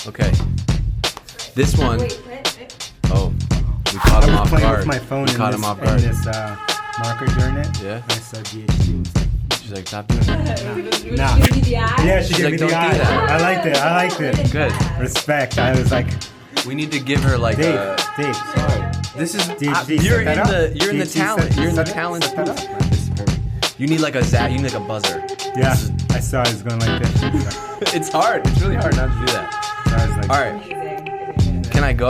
Okay. This one. Wait. Oh, we caught him off guard. I was playing with my phone in this marker during it. Yeah. I saw DHD. She's like, stop doing that. Nah. Give me the eye? Yeah, she She's gave like, me don't the do eye. that. I liked it. Good. Respect. I was like, We need to give her like Dave, a. This is DHD, you're set that in up. the DHD, talent. You're in the set talent. that up. This is perfect. You need like a zap. You need like a buzzer. Yeah, I saw it was going like this. It's hard. It's really hard not to do that. So I was like, All right. Can I go?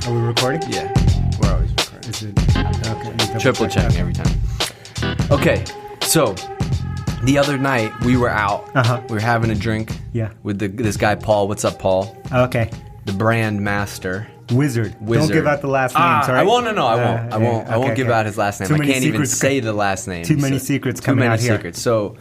Are we recording? Yeah. We're always recording. Is it? Okay. Triple checking every time. Okay. So the other night we were out. We were having a drink. Yeah. With this guy Paul. What's up, Paul? Okay. The brand master. Wizard. Don't give out the last name, sorry. I won't. No, I won't. I won't give out his last name. I can't even say the last name. Too many secrets coming out here. Too many secrets. So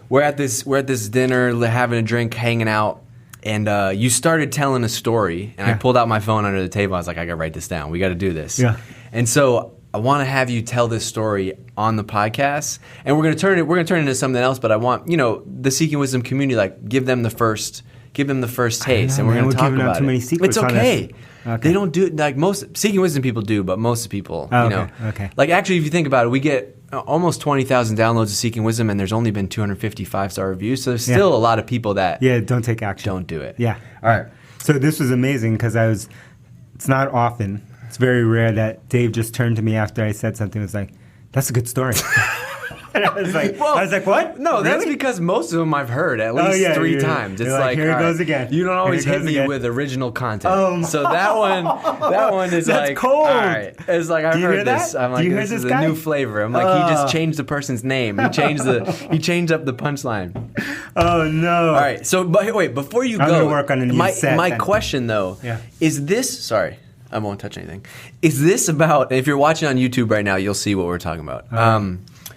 we're at this dinner, having a drink, hanging out, and you started telling a story, and I pulled out my phone under the table. I was like, I gotta write this down. We got to do this. Yeah. And so I want to have you tell this story on the podcast, and we're gonna turn it into something else. But I want the Seeking Wisdom community, like give them the first taste, and we're going to talk about too many secrets. It's okay. They don't do it like most Seeking Wisdom people do, but most people, Okay. Like actually, if you think about it, we get almost 20,000 downloads of Seeking Wisdom, and there's only been 250 5-star reviews. So there's still a lot of people that don't take action, don't do it. Yeah. All right. So this was amazing because it's not often, it's very rare that Dave just turned to me after I said something. It was like, that's a good story. And I was like, what? No, really? That's because most of them I've heard at least three times. It's like here it goes again. You don't always hit me with original content. So that one is that's like, cold. All right. It's like I've heard this. I'm like, this is a new flavor. I'm like, he just changed the person's name. He changed up the punchline. Oh no! All right. So, but wait, before you I'm go, gonna work on a new set. My question though, is this? Sorry, I won't touch anything. Is this about? If you're watching on YouTube right now, you'll see what we're talking about.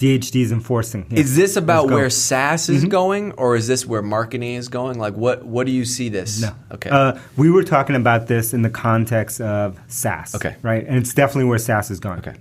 DHD is enforcing. Yeah. Is this about where SaaS is going, or is this where marketing is going? Like, what do you see this? No. Okay. We were talking about this in the context of SaaS. Okay. Right, and it's definitely where SaaS is going. Okay.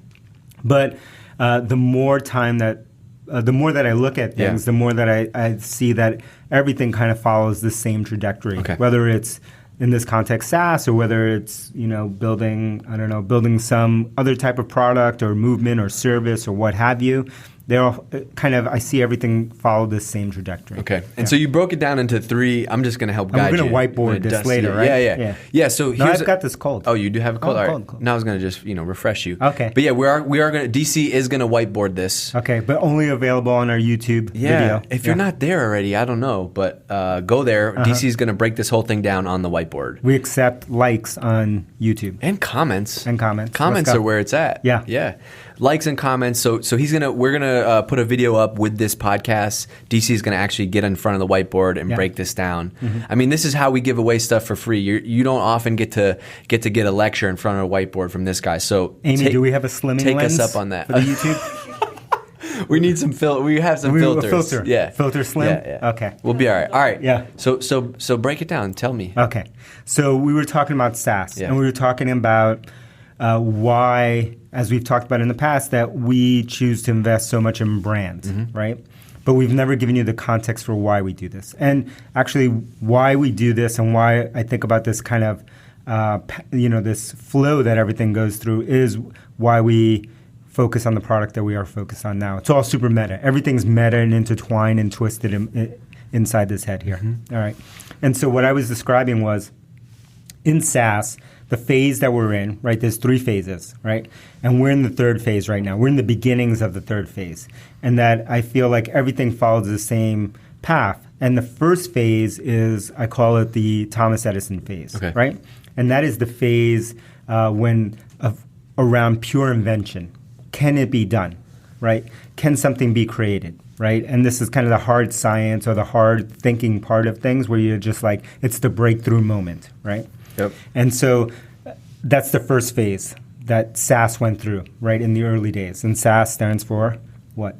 But the more that I look at things, the more that I see that everything kind of follows the same trajectory. Okay. Whether it's in this context SaaS, or whether it's building some other type of product or movement or service or what have you, they're all kind of, I see everything follow this same trajectory. Okay. And so you broke it down into three. I'm just going to help guide you. I'm going to whiteboard this later, right? Yeah. So I've got this cold. Oh, you do have a cold? Oh, all right. cold. Now I was going to just refresh you. Okay. But yeah, we are going to, DC is going to whiteboard this. Okay, but only available on our YouTube video. If you're not there already, I don't know, but go there. DC is going to break this whole thing down on the whiteboard. We accept likes on YouTube. And comments. Comments are where it's at. Yeah. Yeah. Likes and comments. So we're gonna put a video up with this podcast. DC is gonna actually get in front of the whiteboard and break this down. Mm-hmm. I mean, this is how we give away stuff for free. You don't often get to get a lecture in front of a whiteboard from this guy. So Amy, do we have a slimming lens? Take us up on that for the YouTube. We need some We have some filters. A filter. Yeah. Filter slim. Yeah. Okay. We'll be all right. All right. Yeah. So break it down. Tell me. Okay. So we were talking about SaaS, and we were talking about why, as we've talked about in the past, that we choose to invest so much in brands, right? But we've never given you the context for why we do this. And actually why we do this and why I think about this kind of, this flow that everything goes through is why we focus on the product that we are focused on now. It's all super meta. Everything's meta and intertwined and twisted inside this head here. All right. And so what I was describing was in SaaS, the phase that we're in, right? There's 3 phases, right? And we're in the 3rd phase right now. We're in the beginnings of the 3rd phase. And that I feel like everything follows the same path. And the first phase is, I call it the Thomas Edison phase, right? And that is the phase around pure invention. Can it be done, right? Can something be created, right? And this is kind of the hard science or the hard thinking part of things where you're just like, it's the breakthrough moment, right? Yep. And so that's the first phase that SaaS went through, right, in the early days. And SaaS stands for what?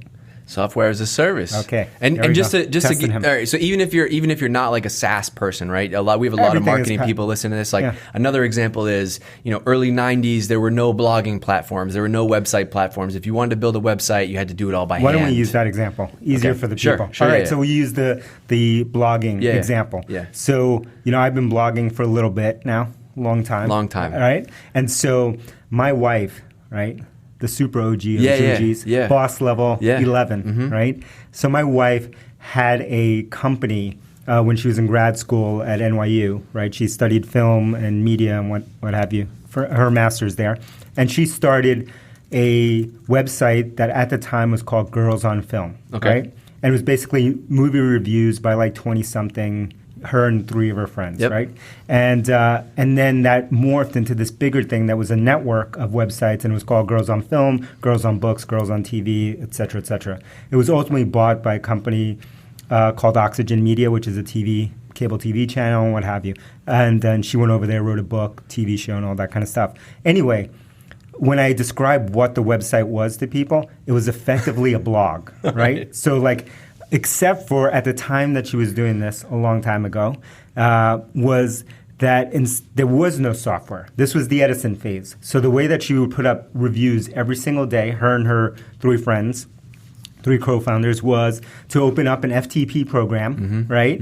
Software as a service. Okay. And just to all right, so even if you're not like a SaaS person, right? We have a lot of marketing people listen to this. Like another example is, early 90s, there were no blogging platforms, there were no website platforms. If you wanted to build a website, you had to do it all by hand. Why don't we use that example? Easier for the people. Sure, all right, so we use the blogging example. Yeah. So, I've been blogging for a little bit now, long time. Long time. All right? And so my wife, right? The super OG of OGs, boss level 11, right? So my wife had a company when she was in grad school at NYU, right? She studied film and media and what have you for her master's there. And she started a website that at the time was called Girls on Film, right? And it was basically movie reviews by like 20-something, her and 3 of her friends, right? And then that morphed into this bigger thing that was a network of websites, and it was called Girls on Film, Girls on Books, Girls on TV, et cetera, et cetera. It was ultimately bought by a company called Oxygen Media, which is a cable TV channel, and what have you. And then she went over there, wrote a book, TV show, and all that kind of stuff. Anyway, when I described what the website was to people, it was effectively a blog, right? So except for at the time that she was doing this a long time ago, was that there was no software. This was the Edison phase. So the way that she would put up reviews every single day, her and her 3 friends, 3 co-founders, was to open up an FTP program, right?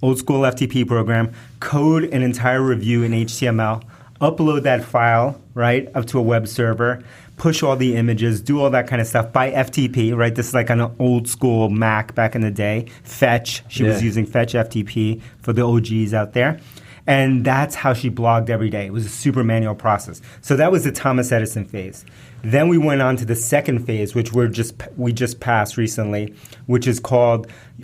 Old school FTP program, code an entire review in HTML, upload that file, right, up to a web server, push all the images, do all that kind of stuff by FTP, right? This is like an old school Mac back in the day. Fetch. She was using Fetch FTP for the OGs out there. And that's how she blogged every day. It was a super manual process. So that was the Thomas Edison phase. Then we went on to the second phase, which we just passed recently, which is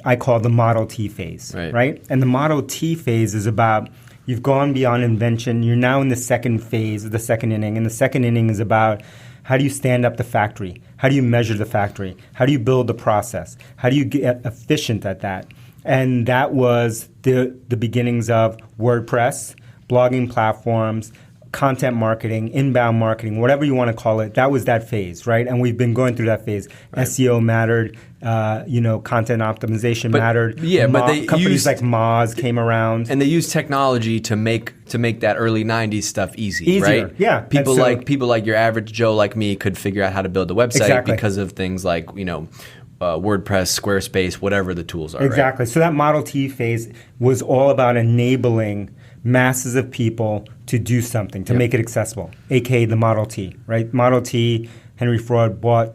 I call the Model T phase, right? And the Model T phase is about you've gone beyond invention. You're now in the second phase, the second inning. And the second inning is about how do you stand up the factory? How do you measure the factory? How do you build the process? How do you get efficient at that? And that was the beginnings of WordPress, blogging platforms, content marketing, inbound marketing, whatever you want to call it. That was that phase, right? And we've been going through that phase. Right. SEO mattered, content optimization mattered. Yeah, but companies like Moz came around, and they used technology to make that early '90s stuff easier, right? Yeah, people like your average Joe like me could figure out how to build a website because of things like WordPress, Squarespace, whatever the tools are. Exactly. Right? So that Model T phase was all about enabling masses of people to do something, to make it accessible, aka the Model T, right? Model T, Henry Ford bought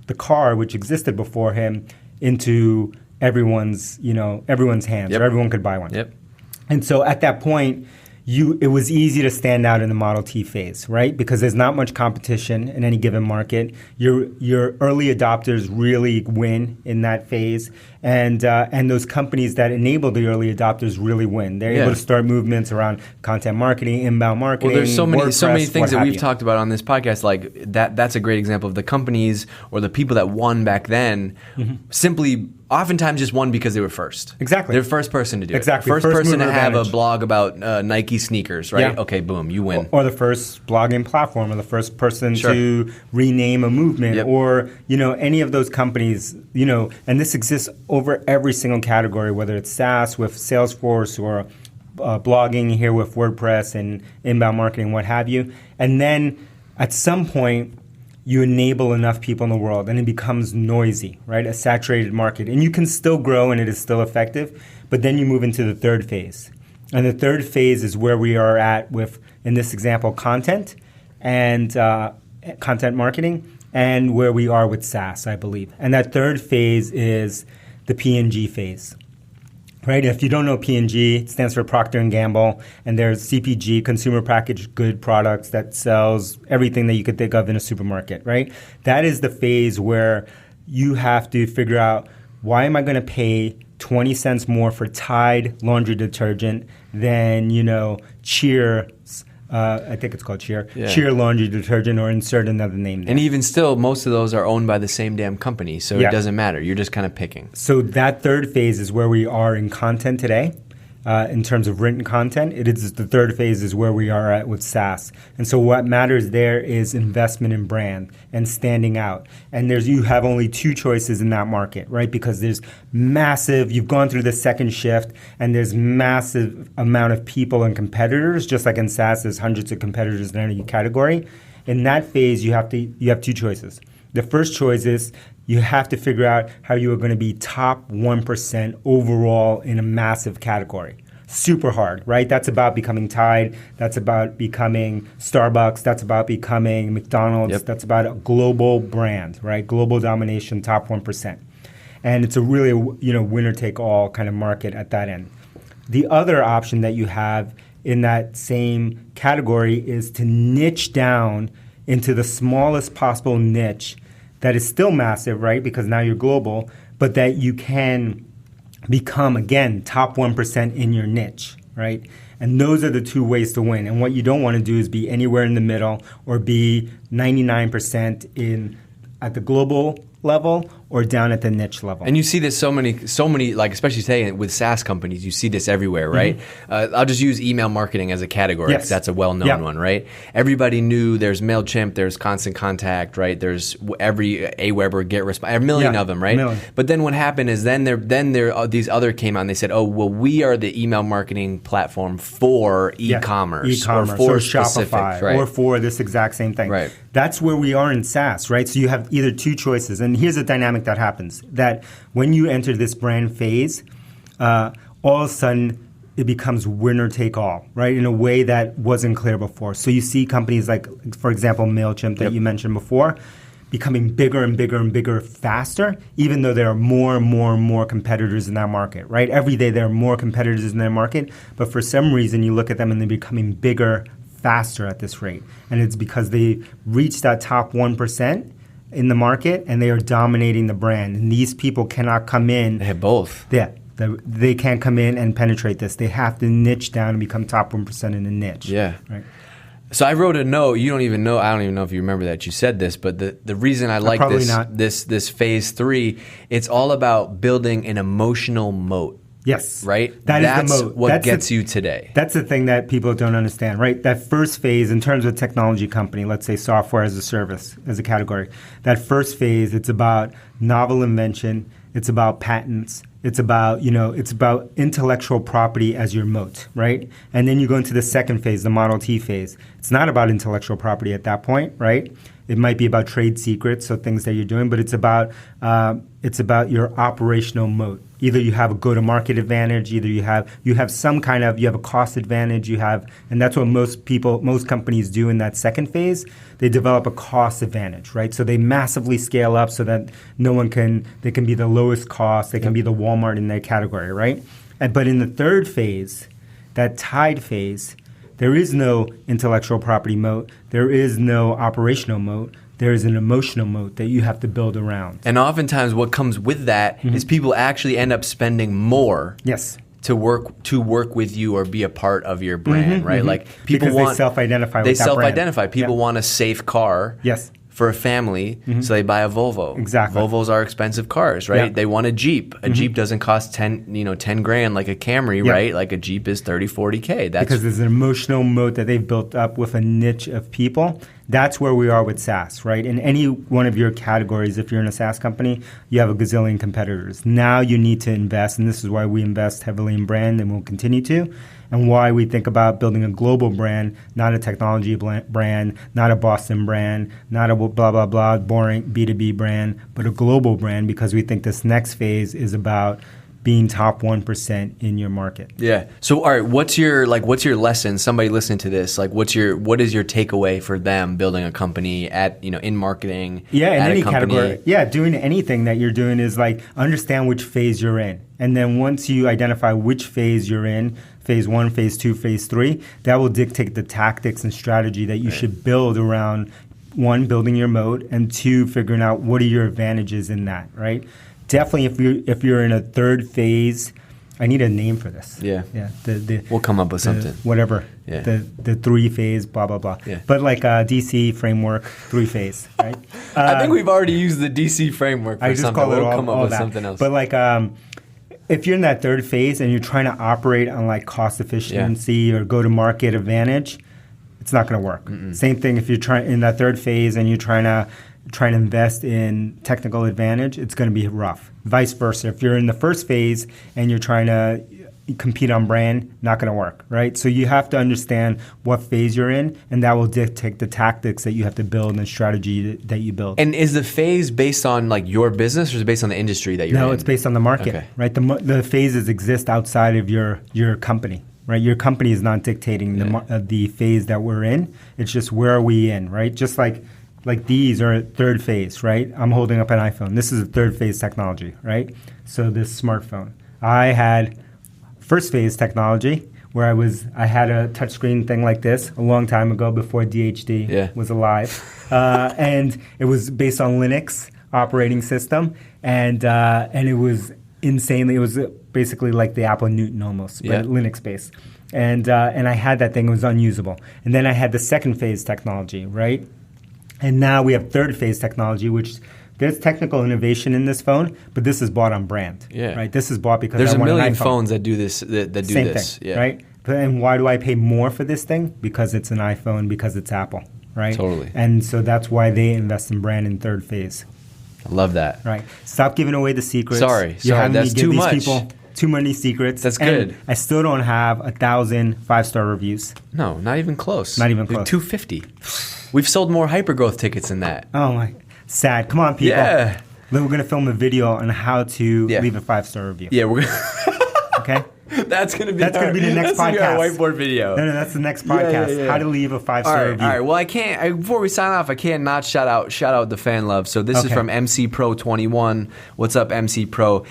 the car, which existed before him, into everyone's hands, or everyone could buy one. Yep. And so at that point, it was easy to stand out in the Model T phase, right? Because there's not much competition in any given market. Your early adopters really win in that phase, and those companies that enable the early adopters really win. They're able to start movements around content marketing, inbound marketing. Well, there's so many things that we've talked about on this podcast. Like that's a great example of the companies or the people that won back then. Simply. Oftentimes just won because they were first. Exactly. They're the first person to do it. Exactly. First person to have a blog about Nike sneakers, right? Yeah. Okay, boom, you win. Or the first blogging platform, or the first person to rename a movement, or any of those companies, and this exists over every single category, whether it's SaaS with Salesforce or blogging here with WordPress and inbound marketing, what have you. And then at some point, you enable enough people in the world and it becomes noisy, right? A saturated market. And you can still grow and it is still effective, but then you move into the third phase. And the third phase is where we are at with, in this example, content and content marketing, and where we are with SaaS, I believe. And that third phase is the P&G phase. Right? If you don't know P&G, it stands for Procter & Gamble, and there's CPG, consumer packaged good products, that sells everything that you could think of in a supermarket, right? That is the phase where you have to figure out, why am I going to pay 20 cents more for Tide laundry detergent than, Cheer, I think it's called Cheer, Cheer laundry detergent, or insert another name there. And even still, most of those are owned by the same damn company, so it doesn't matter. You're just kind of picking. So that third phase is where we are in content today. in terms of written content. It is the third phase is where we are at with SaaS. And so what matters there is investment in brand and standing out. And you have only two choices in that market, right? Because there's massive, you've gone through the second shift, and there's massive amount of people and competitors, just like in SaaS, there's hundreds of competitors in any category. In that phase, you have two choices. The first choice is you have to figure out how you are going to be top 1% overall in a massive category. Super hard, right? That's about becoming Tide. That's about becoming Starbucks. That's about becoming McDonald's. Yep. That's about a global brand, right? Global domination, top 1%. And it's a really, winner-take-all kind of market at that end. The other option that you have in that same category is to niche down into the smallest possible niche that is still massive, right? Because now you're global, but that you can become, again, top 1% in your niche, right? And those are the two ways to win. And what you don't want to do is be anywhere in the middle or be 99% at the global level or down at the niche level. And you see this so many, like especially today with SaaS companies, you see this everywhere, right? Mm-hmm. I'll just use email marketing as a category because that's a well-known one, right? Everybody knew there's MailChimp, there's Constant Contact, right? There's every Aweber, GetResponse, a million of them, right? But then what happened is then these other came out and they said, oh, well, we are the email marketing platform for e-commerce or for Shopify, right? Or for this exact same thing. Right. That's where we are in SaaS, right? So you have either two choices. And here's a dynamic that happens, that when you enter this brand phase, all of a sudden it becomes winner take all, right? In a way that wasn't clear before. So you see companies like, for example, MailChimp that you mentioned before, becoming bigger and bigger and bigger faster, even though there are more and more and more competitors in that market, right? Every day there are more competitors in that market, but for some reason you look at them and they're becoming bigger faster at this rate. And it's because they reached that top 1% in the market and they are dominating the brand. And these people cannot come in. They have both. Yeah. They can't come in and penetrate this. They have to niche down and become top 1% in a niche. Yeah. Right. So I wrote a note. You don't even know. I don't even know if you remember that you said this, but the reason I like this phase 3, it's all about building an emotional moat. Yes. Right? That's the moat. What gets you today. That's the thing that people don't understand, right? That first phase, in terms of technology company, let's say software as a service, as a category, that first phase, it's about novel invention, it's about patents, it's about, it's about intellectual property as your moat, right? And then you go into the second phase, the Model T phase. It's not about intellectual property at that point, right? It might be about trade secrets, so things that you're doing, but it's about your operational moat. Either you have a go-to-market advantage, either you have some kind of, you have a cost advantage, and that's what most companies do in that second phase. They develop a cost advantage, right? So they massively scale up so that they can be the lowest cost, they can be the Walmart in their category, right? But in the third phase, that Tide phase, there is no intellectual property moat, there is no operational moat. There is an emotional moat that you have to build around. And oftentimes what comes with that is people actually end up spending more to work with you or be a part of your brand, right? Like people because they self-identify with that brand. People want a safe car. Yes. For a family, so they buy a Volvo. Exactly. Volvos are expensive cars, right? Yeah. They want a Jeep. A Jeep doesn't cost 10 grand like a Camry, right? Like a Jeep is 30, 40K. That's because there's an emotional moat that they've built up with a niche of people. That's where we are with SaaS, right? In any one of your categories, if you're in a SaaS company, you have a gazillion competitors. Now you need to invest, and this is why we invest heavily in brand and we'll continue to, and why we think about building a global brand, not a technology brand, not a Boston brand, not a blah, blah, blah, boring B2B brand, but a global brand, because we think this next phase is about being top 1% in your market. Yeah. So, all right, what's your lesson? Somebody listening to this, like, what is your takeaway for them building a company in marketing? Yeah, in any category. Yeah, doing anything that you're doing is like understand which phase you're in, and then once you identify which phase you're in, phase 1, phase 2, phase 3, that will dictate the tactics and strategy that you should build around 1, building your moat, and 2, figuring out what are your advantages in that, right? Definitely, if you're in a third phase, I need a name for this. Yeah. Yeah. We'll come up with something. Whatever. Yeah. The 3 phase, blah blah blah. Yeah. But like DC framework, 3 phase, right? I think we've already used the DC framework for I just something. call it we'll come up with that. something else. But like if you're in that third phase and you're trying to operate on like cost efficiency or go-to-market advantage, it's not going to work. Same thing if you're trying in that third phase and you're trying to invest in technical advantage, it's going to be rough. Vice versa. If you're in the first phase and you're trying to compete on brand, not going to work, right? So you have to understand what phase you're in, and that will dictate the tactics that you have to build and the strategy that you build. And is the phase based on like your business, or is it based on the industry that you're in? No, it's based on the market, right? The phases exist outside of your company, right? Your company is not dictating the phase that we're in. It's just where are we in, right? Just like these are third phase, right? I'm holding up an iPhone. This is a third phase technology, right? So this smartphone. I had first phase technology where I had a touchscreen thing like this a long time ago before DHD was alive. And it was based on Linux operating system. And it was insanely, it was basically like the Apple Newton almost, but Linux based. And I had that thing, it was unusable. And then I had the second phase technology, right? And now we have third phase technology, which there's technical innovation in this phone, but this is bought on brand, right? This is bought because there's I want a million an iPhone. phones that do this. That do Same this, thing, right? And why do I pay more for this thing? Because it's an iPhone, because it's Apple, right? Totally. And so that's why they invest in brand in third phase. I love that. Right. Stop giving away the secrets. Sorry, me that's give too these much. People too many secrets. That's and good. I still don't have 1,000 5-star reviews. No, not even close. Not even close. 250. We've sold more Hypergrowth tickets than that. Oh my, sad. Come on, people. Yeah. Then we're gonna film a video on how to leave a 5-star review. Yeah, we're gonna. Okay. That's gonna be the next podcast. Our whiteboard video. No, that's the next podcast. Yeah. How to leave a 5-star review. All right. Well, I can't. Before we sign off, I can't not shout out the fan love. So this is from MC Pro 21. What's up, MC Pro?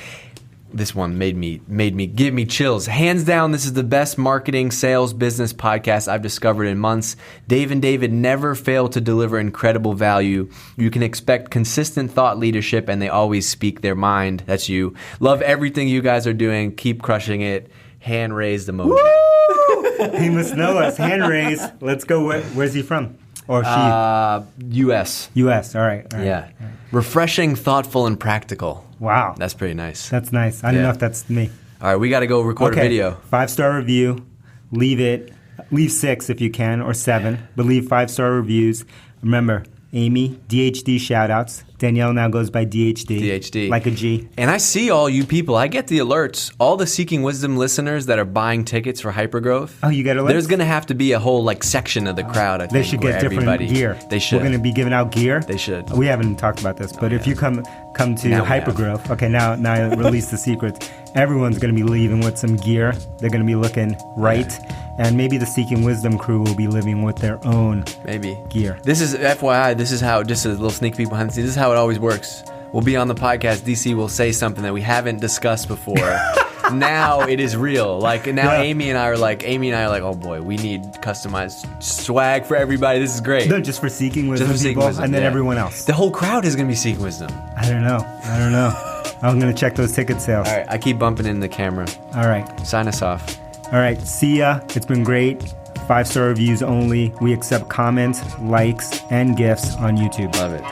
This one made me give me chills. Hands down, this is the best marketing, sales, business podcast I've discovered in months. Dave and David never fail to deliver incredible value. You can expect consistent thought leadership, and they always speak their mind. That's you. Love everything you guys are doing. Keep crushing it. Hand raised emoji. Woo! He must know us. Hand raised. Let's go. Where's he from? Or she? U.S. U.S. All right. Yeah. All right. Refreshing, thoughtful, and practical. Wow. That's pretty nice. That's nice. I don't know if that's me. All right, we got to go record a video. 5-star review. Leave 6 if you can, or 7. But leave 5-star reviews. Remember, Amy, DHD shout-outs. Danielle now goes by DHD. DHD. Like a G. And I see all you people. I get the alerts. All the Seeking Wisdom listeners that are buying tickets for Hypergrowth. Oh, you get alerts? There's going to have to be a whole section of the crowd, I think. They should get different gear. They should. We're going to be giving out gear. They should. We haven't talked about this, but if you come to Hypergrowth, okay, now I release the secrets. Everyone's going to be leaving with some gear. They're going to be looking right. And maybe the Seeking Wisdom crew will be living with their own gear. This is FYI. This is how, just a little sneak peek behind the scenes, this is how it always works. We'll be on the podcast. DC will say something that we haven't discussed before. Now it is real. Like now, Amy and I are like, oh boy, we need customized swag for everybody. This is great. No, just for Seeking Wisdom people, and then everyone else. The whole crowd is going to be Seeking Wisdom. I don't know. I'm going to check those ticket sales. All right, I keep bumping in the camera. All right. Sign us off. All right, see ya. It's been great. 5-star reviews only. We accept comments, likes, and gifts on YouTube. Love it.